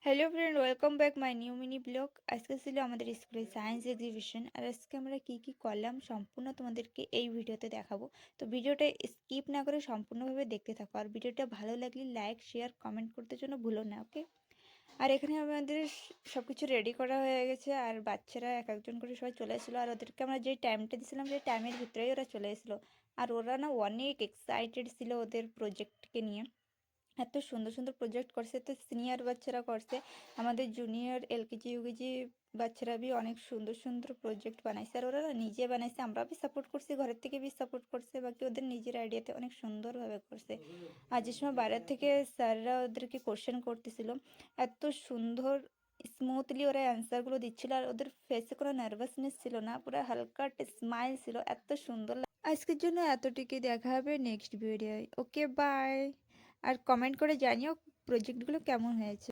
Hello friend, welcome back my new mini blog. আজকে ছিল আমাদের স্কুলে সায়েন্স এক্সিবিশন, আর আজকে আমরা কি কি করলাম সম্পূর্ণ তোমাদেরকে এই ভিডিওতে দেখাবো। তো ভিডিওটা স্কিপ না করে সম্পূর্ণভাবে দেখতে থাকো, আর ভিডিওটা ভালো লাগলে লাইক শেয়ার কমেন্ট করতে জন্য ভুলো না, ওকে। আর এখানে আমাদের সব কিছু রেডি করা হয়ে গেছে, আর বাচ্চারা এক একজন করে সবাই চলে এসেছিলো, আর ওদেরকে আমরা যে টাইমটা দিয়েছিলাম সেই টাইমের ভিতরেই ওরা চলে এসেছিলো। আর ওরা না অনেক এক্সাইটেড ছিল ওদের প্রজেক্টকে নিয়ে। এত সুন্দর সুন্দর প্রজেক্ট করছে, তো সিনিয়র বাচ্চারা করছে, আমাদের জুনিয়র এলকেজি ইউকেজি বাচ্চারা বি অনেক সুন্দর সুন্দর প্রজেক্ট বানাইছে। আর ওরা না নিজে বানাইছে, আমরা বি সাপোর্ট করছি, ঘরের থেকে বি সাপোর্ট করছে, বাকি ওদের নিজের আইডিয়াতে অনেক সুন্দরভাবে করছে। আর যে সময় বাইরের থেকে স্যাররা ওদেরকে কোশ্চেন করতেছিল, এত সুন্দর স্মুথলি ওরা অ্যান্সারগুলো দিচ্ছিল, আর ওদের ফেসে কোনো নার্ভাসনেস ছিল না, পুরো হালকা স্মাইল ছিল, এত সুন্দর আজকের জন্য এতটুকুই, দেখা হবে নেক্সট ভিডিও। Okay, bye. আর কমেন্ট করে জানিও প্রজেক্টগুলো কেমন হয়েছে।